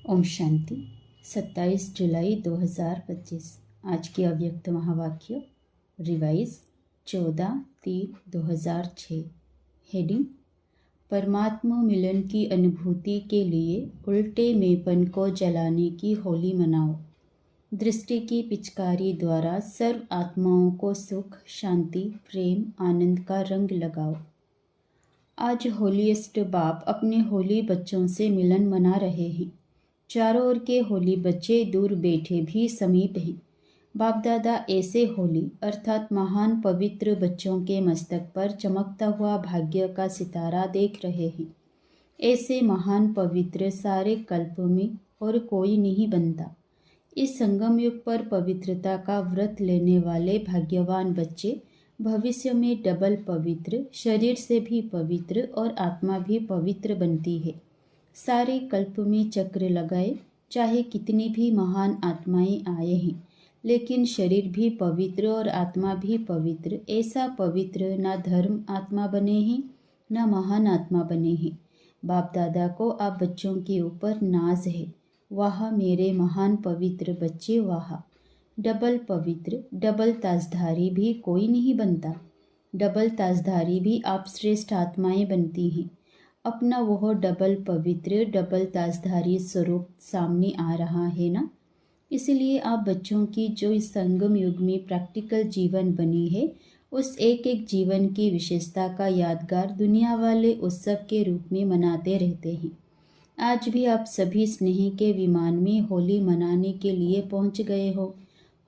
ओम शांति। 27 जुलाई 2025। आज की अव्यक्त महावाक्य रिवाइज 14/3/2006। हेडिंग: परमात्मा मिलन की अनुभूति के लिए उल्टे मेपन को जलाने की होली मनाओ। दृष्टि की पिचकारी द्वारा सर्व आत्माओं को सुख, शांति, प्रेम, आनंद का रंग लगाओ। आज होलीएस्ट बाप अपने होली बच्चों से मिलन मना रहे हैं। चारों ओर के होली बच्चे दूर बैठे भी समीप हैं। बाप दादा ऐसे होली अर्थात महान पवित्र बच्चों के मस्तक पर चमकता हुआ भाग्य का सितारा देख रहे हैं। ऐसे महान पवित्र सारे कल्प में और कोई नहीं बनता। इस संगम युग पर पवित्रता का व्रत लेने वाले भाग्यवान बच्चे भविष्य में डबल पवित्र, शरीर से भी पवित्र और आत्मा भी पवित्र बनती है। सारे कल्प में चक्र लगाए, चाहे कितनी भी महान आत्माएं आए हैं, लेकिन शरीर भी पवित्र और आत्मा भी पवित्र। ऐसा पवित्र ना धर्म आत्मा बने हैं, ना महान आत्मा बने हैं। बाप दादा को आप बच्चों के ऊपर नाज है। वाह मेरे महान पवित्र बच्चे, वाह। डबल पवित्र, डबल ताजधारी भी कोई नहीं बनता। डबल ताजधारी भी आप श्रेष्ठ आत्माएं बनती हैं। अपना वह डबल पवित्र, डबल ताजधारी स्वरूप सामने आ रहा है ना। इसलिए आप बच्चों की जो इस संगम युग में प्रैक्टिकल जीवन बनी है, उस एक एक जीवन की विशेषता का यादगार दुनिया वाले उत्सव के रूप में मनाते रहते हैं। आज भी आप सभी स्नेह के विमान में होली मनाने के लिए पहुंच गए हो।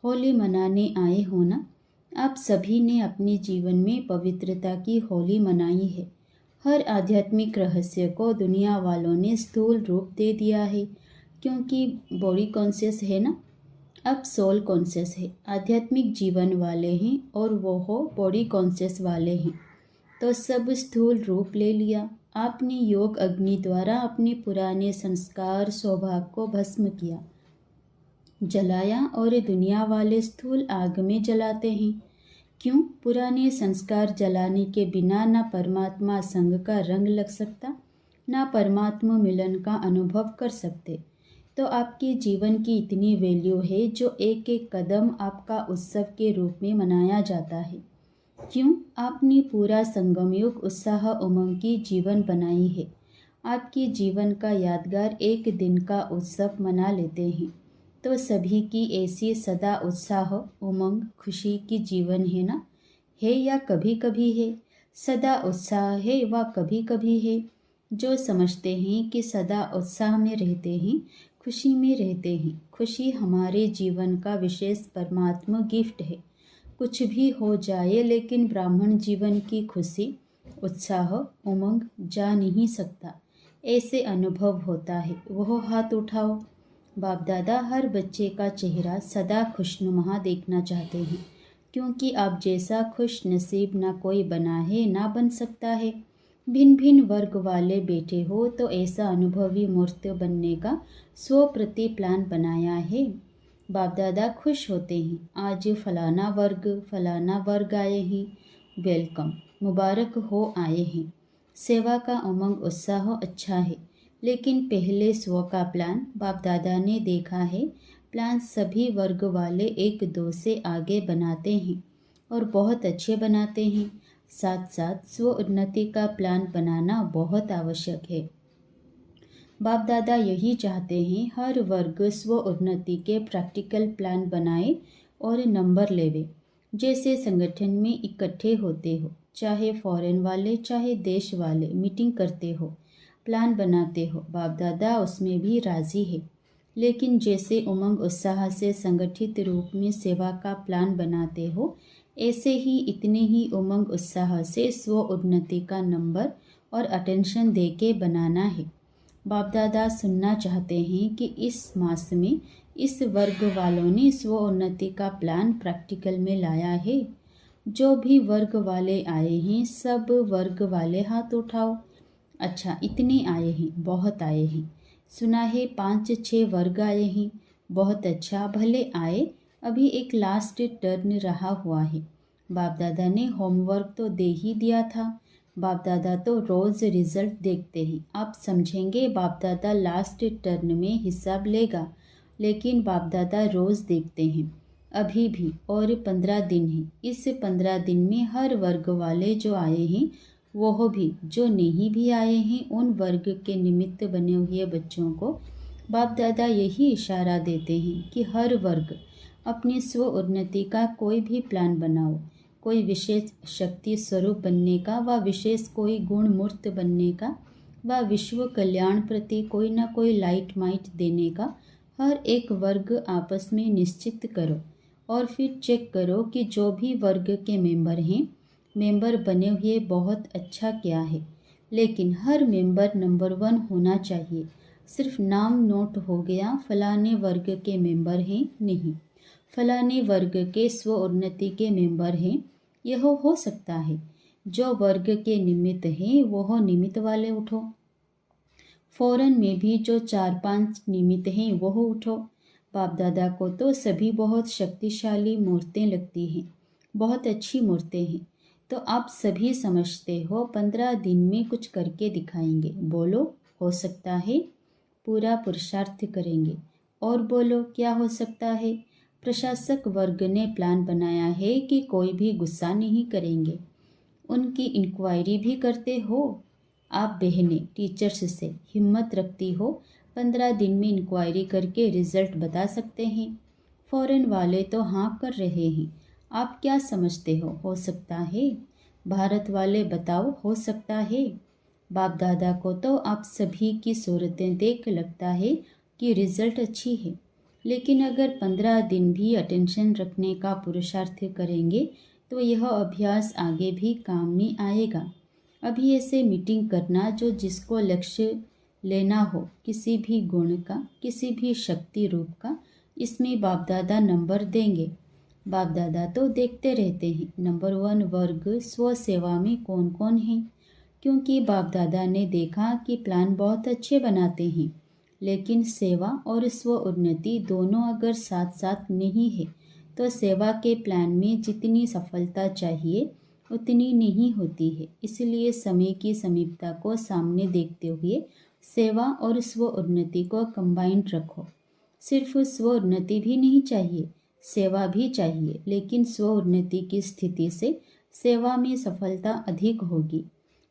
होली मनाने आए हो ना। आप सभी ने अपने जीवन में पवित्रता की होली मनाई है। हर आध्यात्मिक रहस्य को दुनिया वालों ने स्थूल रूप दे दिया है, क्योंकि बॉडी कॉन्शियस है ना। अब सोल कॉन्शियस है। आध्यात्मिक जीवन वाले हैं और वो हो बॉडी कॉन्शियस वाले हैं, तो सब स्थूल रूप ले लिया। आपने योग अग्नि द्वारा अपने पुराने संस्कार स्वभाव को भस्म किया, जलाया, और दुनिया वाले स्थूल आग में जलाते हैं। क्यों? पुराने संस्कार जलाने के बिना ना परमात्मा संग का रंग लग सकता, ना परमात्मा मिलन का अनुभव कर सकते। तो आपके जीवन की इतनी वैल्यू है जो एक एक कदम आपका उत्सव के रूप में मनाया जाता है। क्यों? आपने पूरा संगम युग उत्साह उमंग की जीवन बनाई है। आपके जीवन का यादगार एक दिन का उत्सव मना लेते हैं। तो सभी की ऐसी सदा उत्साह उमंग खुशी की जीवन है ना। है या कभी कभी है? सदा उत्साह है व कभी कभी है। जो समझते हैं कि सदा उत्साह में रहते हैं, खुशी में रहते हैं। खुशी हमारे जीवन का विशेष परमात्मा गिफ्ट है। कुछ भी हो जाए, लेकिन ब्राह्मण जीवन की खुशी, उत्साह, उमंग जा नहीं सकता। ऐसे अनुभव होता है। वह हाथ उठाओ। बाप दादा हर बच्चे का चेहरा सदा खुशनुमा देखना चाहते हैं, क्योंकि आप जैसा खुश नसीब ना कोई बना है, ना बन सकता है। भिन्न भिन्न वर्ग वाले बैठे हो तो ऐसा अनुभवी मूर्ति बनने का 100% प्लान बनाया है। बाप दादा खुश होते हैं। आज फलाना वर्ग आए हैं, वेलकम, मुबारक हो आए हैं। सेवा का उमंग उत्साह अच्छा है, लेकिन पहले स्व का प्लान बाप दादा ने देखा है। प्लान सभी वर्ग वाले एक दो से आगे बनाते हैं और बहुत अच्छे बनाते हैं। साथ साथ स्व उन्नति का प्लान बनाना बहुत आवश्यक है। बाप दादा यही चाहते हैं हर वर्ग स्व उन्नति के प्रैक्टिकल प्लान बनाए और नंबर लेवे। जैसे संगठन में इकट्ठे होते हो, चाहे फॉरेन वाले चाहे देश वाले, मीटिंग करते हो, प्लान बनाते हो, बाप दादा उसमें भी राजी है। लेकिन जैसे उमंग उत्साह से संगठित रूप में सेवा का प्लान बनाते हो, ऐसे ही इतने ही उमंग उत्साह से स्व उन्नति का नंबर और अटेंशन दे के बनाना है। बाप दादा सुनना चाहते हैं कि इस मास में इस वर्ग वालों ने स्व उन्नति का प्लान प्रैक्टिकल में लाया है। जो भी वर्ग वाले आए हैं, सब वर्ग वाले हाथ उठाओ। अच्छा, इतने आए हैं, बहुत आए हैं। सुना है 5-6 वर्ग आए हैं, बहुत अच्छा, भले आए। अभी एक लास्ट टर्न रहा हुआ है। बाप दादा ने होमवर्क तो दे ही दिया था, बाप दादा तो रोज़ रिजल्ट देखते हैं। आप समझेंगे बाप दादा लास्ट टर्न में हिसाब लेगा, लेकिन बाप दादा रोज़ देखते हैं। अभी भी और 15 दिन हैं। इस 15 दिन में हर वर्ग वाले जो आए हैं, वह भी जो नहीं भी आए हैं, उन वर्ग के निमित्त बने हुए बच्चों को बाप दादा यही इशारा देते हैं कि हर वर्ग अपनी स्व उन्नति का कोई भी प्लान बनाओ, कोई विशेष शक्ति स्वरूप बनने का, व विशेष कोई गुण मूर्त बनने का, व विश्व कल्याण प्रति कोई ना कोई लाइट माइट देने का हर एक वर्ग आपस में निश्चित करो और फिर चेक करो कि जो भी वर्ग के मेंबर हैं, मेंबर बने हुए बहुत अच्छा क्या है, लेकिन हर मेंबर नंबर 1 होना चाहिए। सिर्फ नाम नोट हो गया फलाने वर्ग के मेंबर हैं, नहीं, फलाने वर्ग के स्व उन्नति के मेंबर हैं, यह हो सकता है। जो वर्ग के निमित्त हैं वह निमित्त वाले उठो। फौरन में भी जो 4-5 निमित्त हैं वह उठो। बाप दादा को तो सभी बहुत शक्तिशाली मूर्तें लगती हैं, बहुत अच्छी मूर्तें हैं। तो आप सभी समझते हो 15 दिन में कुछ करके दिखाएंगे। बोलो, हो सकता है। पूरा पुरुषार्थ करेंगे। और बोलो, क्या हो सकता है। प्रशासक वर्ग ने प्लान बनाया है कि कोई भी गुस्सा नहीं करेंगे। उनकी इंक्वायरी भी करते हो। आप बहनें टीचर्स से हिम्मत रखती हो, 15 दिन में इंक्वायरी करके रिजल्ट बता सकते हैं। फॉरेन वाले तो हाँ कर रहे हैं। आप क्या समझते हो सकता है। भारत वाले बताओ, हो सकता है। बाप दादा को तो आप सभी की सूरतें देख लगता है कि रिजल्ट अच्छी है, लेकिन अगर 15 दिन भी अटेंशन रखने का पुरुषार्थ करेंगे तो यह अभ्यास आगे भी काम में आएगा। अभी ऐसे मीटिंग करना जो जिसको लक्ष्य लेना हो, किसी भी गुण का, किसी भी शक्ति रूप का, इसमें बाप दादा नंबर देंगे। बाप दादा तो देखते रहते हैं नंबर 1 वर्ग स्व सेवा में कौन कौन है, क्योंकि बाप दादा ने देखा कि प्लान बहुत अच्छे बनाते हैं, लेकिन सेवा और स्व उन्नति दोनों अगर साथ साथ नहीं है तो सेवा के प्लान में जितनी सफलता चाहिए उतनी नहीं होती है। इसलिए समय की समीपता को सामने देखते हुए सेवा और स्व उन्नति को कंबाइंड रखो। सिर्फ स्व उन्नति भी नहीं चाहिए, सेवा भी चाहिए, लेकिन स्व उन्नति की स्थिति से सेवा में सफलता अधिक होगी।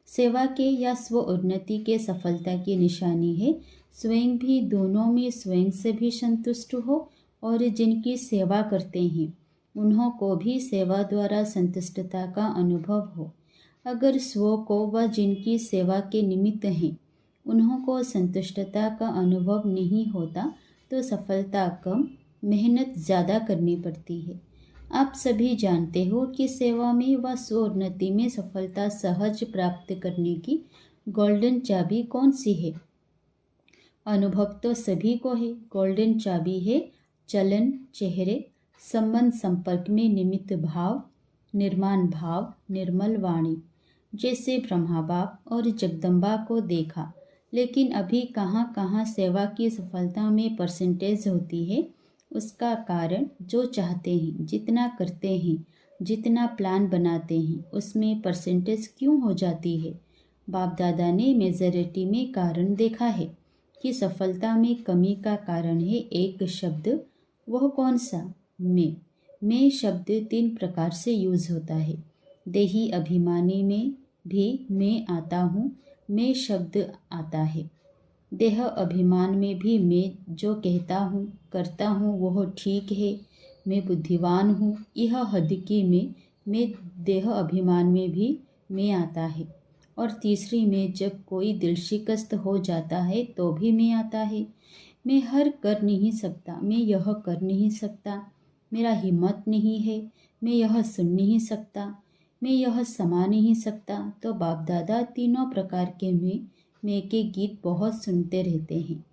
सेवा के या स्व उन्नति के सफलता की निशानी है स्वयं भी दोनों में स्वयं से भी संतुष्ट हो और जिनकी सेवा करते हैं उन्हों को भी सेवा द्वारा संतुष्टता का अनुभव हो। अगर स्व को व जिनकी सेवा के निमित्त हैं उन्हों को संतुष्टता का अनुभव नहीं होता तो सफलता कम, मेहनत ज़्यादा करनी पड़ती है। आप सभी जानते हो कि सेवा में व स्वोन्नति में सफलता सहज प्राप्त करने की गोल्डन चाबी कौन सी है। अनुभव तो सभी को है। गोल्डन चाबी है चलन, चेहरे, संबंध, संपर्क में निमित्त भाव, निर्माण भाव, निर्मल वाणी। जैसे ब्रह्मा बाप और जगदम्बा को देखा, लेकिन अभी कहाँ कहाँ सेवा की सफलता में परसेंटेज होती है। उसका कारण जो चाहते हैं, जितना करते हैं, जितना प्लान बनाते हैं, उसमें परसेंटेज क्यों हो जाती है। बाप दादा ने मेजॉरिटी में कारण देखा है कि सफलता में कमी का कारण है एक शब्द। वह कौन सा। मैं शब्द 3 प्रकार से यूज़ होता है। देही अभिमानी में भी मैं आता हूँ, मैं शब्द आता है। देह अभिमान में भी मैं जो कहता हूँ, करता हूँ वह ठीक है, मैं बुद्धिवान हूँ, यह हद की मैं देह अभिमान में भी मैं आता है। और तीसरी में जब कोई दिल शिकस्त हो जाता है तो भी मैं आता है। मैं हर कर नहीं सकता, मैं यह कर नहीं सकता, मेरा हिम्मत नहीं है, मैं यह सुन नहीं सकता, मैं यह समा नहीं सकता। तो बाप दादा तीनों प्रकार के मैं के गीत बहुत सुनते रहते हैं।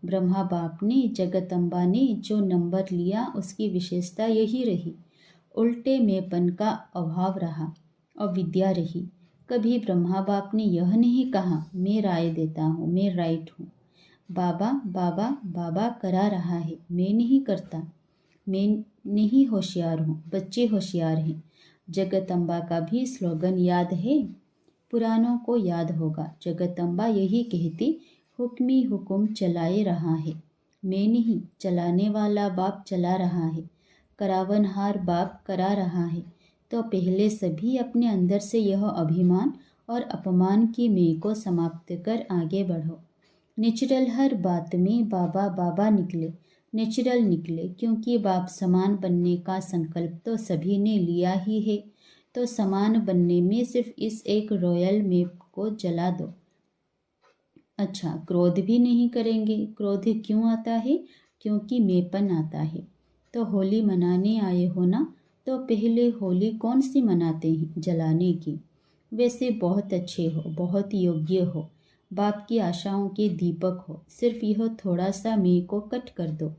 ब्रह्मा बाप ने, जगदम्बा ने जो नंबर लिया उसकी विशेषता यही रही, उल्टे मेंपन का अभाव रहा, अविद्या रही। कभी ब्रह्मा बाप ने यह नहीं कहा मैं राय देता हूँ, मैं राइट हूँ। बाबा बाबा बाबा करा रहा है, मैं नहीं करता, मैं नहीं होशियार हूँ, बच्चे होशियार हैं। जगदम्बा का भी स्लोगन याद है, पुरानों को याद होगा, जगदम्बा यही कहती, हुक्मी हुक्म चलाए रहा है। मैं नहीं, चलाने वाला बाप चला रहा है, करावनहार बाप करा रहा है। तो पहले सभी अपने अंदर से यह अभिमान और अपमान की मैं को समाप्त कर आगे बढ़ो। नेचुरल हर बात में बाबा बाबा निकले, नेचुरल निकले, क्योंकि बाप समान बनने का संकल्प तो सभी ने लिया ही है। तो समान बनने में सिर्फ इस एक रॉयल मैप को जला दो। अच्छा, क्रोध भी नहीं करेंगे। क्रोध क्यों आता है? क्योंकि मेपन आता है। तो होली मनाने आए हो ना, तो पहले होली कौन सी मनाते हैं? जलाने की। वैसे बहुत अच्छे हो, बहुत योग्य हो, बाप की आशाओं के दीपक हो। सिर्फ यह थोड़ा सा मैं को कट कर दो।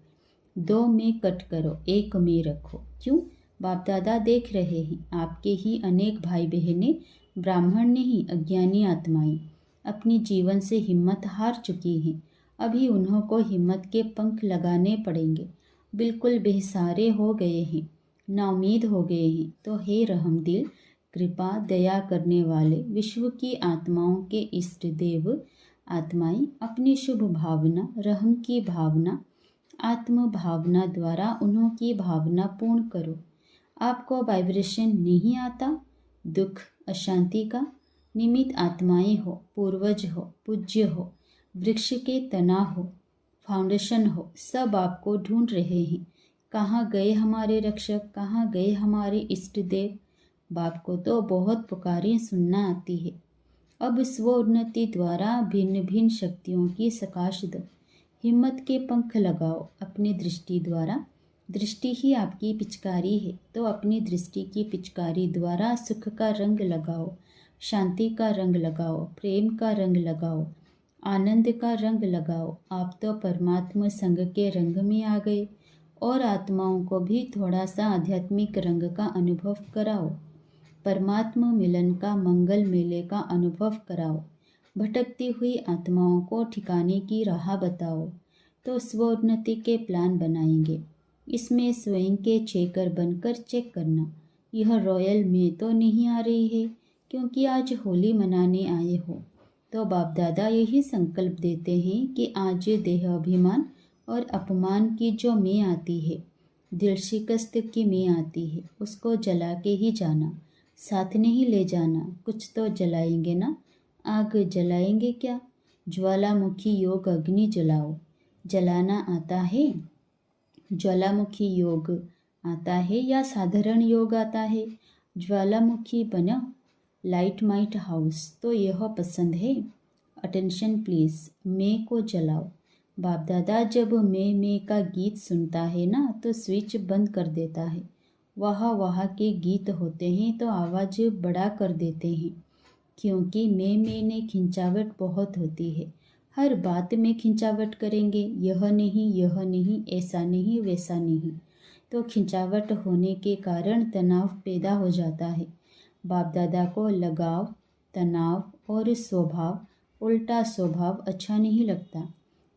2 मैं कट करो, 1 मैं रखो। क्यों? बाप दादा देख रहे हैं, आपके ही अनेक भाई बहनें, ब्राह्मण नहीं अज्ञानी आत्माएं, अपनी जीवन से हिम्मत हार चुकी हैं। अभी उन्हों को हिम्मत के पंख लगाने पड़ेंगे। बिल्कुल बेसहारे हो गए हैं, नाउमीद हो गए हैं। तो हे रहमदिल, कृपा दया करने वाले विश्व की आत्माओं के इष्ट देव आत्माएं, अपनी शुभ भावना, रहम की भावना, आत्म भावना द्वारा उन्हों की भावना पूर्ण करो। आपको वाइब्रेशन नहीं आता? दुख अशांति का निमित्त आत्माएं हो, पूर्वज हो, पूज्य हो, वृक्ष के तना हो, फाउंडेशन हो, सब आपको ढूंढ रहे हैं। कहाँ गए हमारे रक्षक, कहाँ गए हमारे इष्ट देव? बाप को तो बहुत पुकारें सुनना आती है। अब स्वोन्नति द्वारा भिन्न भिन्न शक्तियों की सकाश दो। हिम्मत के पंख लगाओ अपनी दृष्टि द्वारा। दृष्टि ही आपकी पिचकारी है, तो अपनी दृष्टि की पिचकारी द्वारा सुख का रंग लगाओ, शांति का रंग लगाओ, प्रेम का रंग लगाओ, आनंद का रंग लगाओ। आप तो परमात्मा संग के रंग में आ गए, और आत्माओं को भी थोड़ा सा आध्यात्मिक रंग का अनुभव कराओ। परमात्मा मिलन का, मंगल मेले का अनुभव कराओ। भटकती हुई आत्माओं को ठिकाने की राह बताओ। तो स्वोन्नति के प्लान बनाएंगे। इसमें स्वयं के चेकर बनकर चेक करना, यह रॉयल में तो नहीं आ रही है, क्योंकि आज होली मनाने आए हो। तो बाप दादा यही संकल्प देते हैं कि आज देह अभिमान और अपमान की जो मैं आती है, दिल शिकस्त की मैं आती है, उसको जला के ही जाना, साथ नहीं ले जाना। कुछ तो जलाएंगे ना, आग जलाएंगे क्या? ज्वालामुखी योग अग्नि जलाओ। जलाना आता है? ज्वालामुखी योग आता है या साधारण योग आता है? ज्वालामुखी बनो, लाइट माइट हाउस, तो यह पसंद है। अटेंशन प्लीज़, मैं को जलाओ। बाप दादा जब मैं का गीत सुनता है ना, तो स्विच बंद कर देता है। वहाँ वहाँ के गीत होते हैं तो आवाज़ बड़ा कर देते हैं, क्योंकि मैं ने खिंचावट बहुत होती है। हर बात में खिंचावट करेंगे, यह नहीं, ऐसा नहीं, वैसा नहीं। तो खिंचावट होने के कारण तनाव पैदा हो जाता है। बाप दादा को लगाव, तनाव और स्वभाव, उल्टा स्वभाव अच्छा नहीं लगता।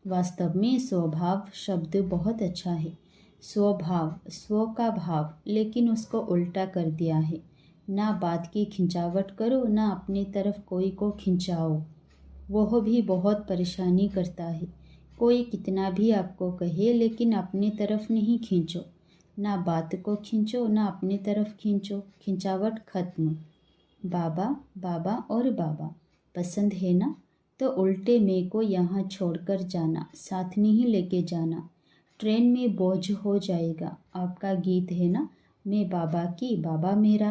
वास्तव में स्वभाव शब्द बहुत अच्छा है। स्वभाव, स्व का भाव, लेकिन उसको उल्टा कर दिया है। ना बात की खिंचावट करो, ना अपनी तरफ कोई को खिंचाओ, वह भी बहुत परेशानी करता है। कोई कितना भी आपको कहे, लेकिन अपनी तरफ नहीं खींचो। ना बात को खींचो, ना अपनी तरफ खींचो। खिंचावट खत्म। बाबा बाबा और बाबा पसंद है ना, तो उल्टे मैं को यहाँ छोड़कर जाना, साथ नहीं लेके जाना। ट्रेन में बोझ हो जाएगा। आपका गीत है ना, मैं बाबा की, बाबा मेरा,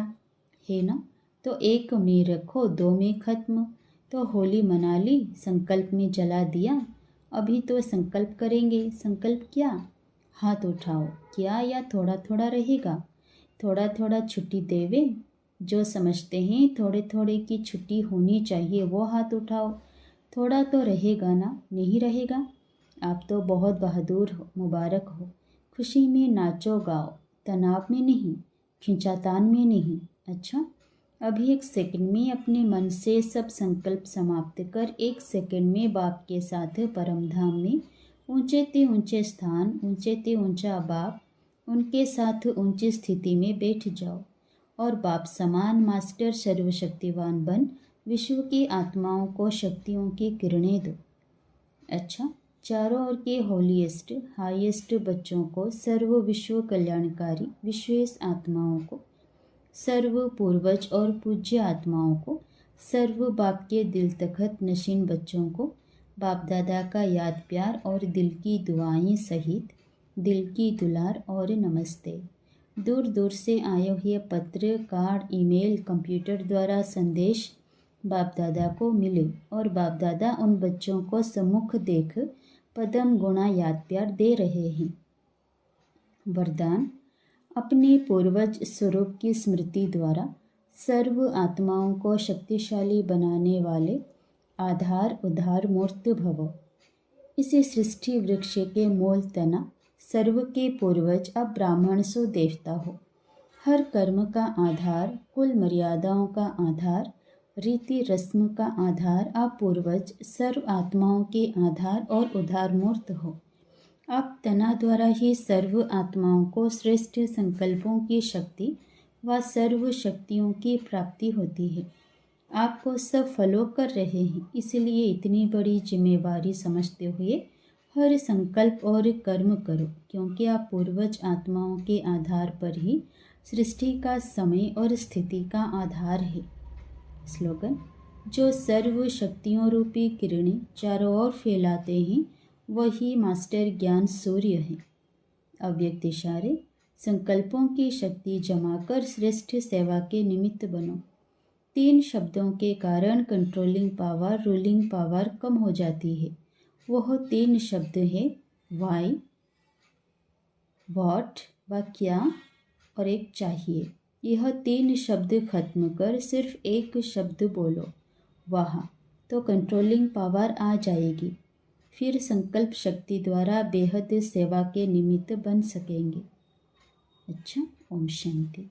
है ना? तो 1 में रखो, 2 में खत्म। तो होली मना ली, संकल्प में जला दिया। अभी तो संकल्प करेंगे। संकल्प क्या? हाथ उठाओ। क्या या थोड़ा थोड़ा रहेगा? थोड़ा थोड़ा छुट्टी देवे। जो समझते हैं थोड़े थोड़े की छुट्टी होनी चाहिए, वो हाथ उठाओ। थोड़ा तो रहेगा ना? नहीं रहेगा? आप तो बहुत बहादुर हो, मुबारक हो। खुशी में नाचो गाओ, तनाव में नहीं, खिंचातान में नहीं। अच्छा, अभी 1 सेकंड में अपने मन से सब संकल्प समाप्त कर 1 सेकंड में बाप के साथ परमधाम में, ऊंचे ते ऊंचे स्थान, ऊंचे ते ऊंचा बाप, उनके साथ ऊंची स्थिति में बैठ जाओ और बाप समान मास्टर सर्वशक्तिवान बन विश्व की आत्माओं को शक्तियों की किरणें दो। अच्छा, चारों ओर के होलीएस्ट हाईएस्ट बच्चों को, सर्व विश्व कल्याणकारी विश्वेश आत्माओं को, सर्व पूर्वज और पूज्य आत्माओं को, सर्व बाप के दिल तखत नशीन बच्चों को बाप दादा का याद प्यार और दिल की दुआएं सहित दिल की दुलार और नमस्ते। दूर दूर से आए हुए पत्र, कार्ड, ईमेल, कंप्यूटर द्वारा संदेश बाप दादा को मिले और बाप दादा उन बच्चों को सम्मुख देख पदम गुणा याद प्यार दे रहे हैं। वरदान: अपने पूर्वज स्वरूप की स्मृति द्वारा सर्व आत्माओं को शक्तिशाली बनाने वाले आधार उद्धार मूर्त भव। इसी सृष्टि वृक्ष के मूल तना सर्व के पूर्वज अब ब्राह्मण सो देवता हो। हर कर्म का आधार, कुल मर्यादाओं का आधार, रीति रस्म का आधार आप पूर्वज सर्व आत्माओं के आधार और उद्धार मूर्त हो। आप तना द्वारा ही सर्व आत्माओं को श्रेष्ठ संकल्पों की शक्ति व सर्व शक्तियों की प्राप्ति होती है। आपको सब फॉलो कर रहे हैं, इसलिए इतनी बड़ी जिम्मेवारी समझते हुए हर संकल्प और कर्म करो, क्योंकि आप पूर्वज आत्माओं के आधार पर ही सृष्टि का समय और स्थिति का आधार है। स्लोगन: जो सर्व शक्तियों रूपी किरणें चारों ओर फैलाते हैं वही मास्टर ज्ञान सूर्य है। अव्यक्त इशारे: संकल्पों की शक्ति जमाकर श्रेष्ठ सेवा के निमित्त बनो। 3 शब्दों के कारण कंट्रोलिंग पावर, रूलिंग पावर कम हो जाती है। वह 3 शब्द है वाई, व्हाट व क्या और एक चाहिए। यह 3 शब्द खत्म कर सिर्फ एक शब्द बोलो, वाह, तो कंट्रोलिंग पावर आ जाएगी। फिर संकल्प शक्ति द्वारा बेहद सेवा के निमित्त बन सकेंगे। अच्छा, ओम शांति।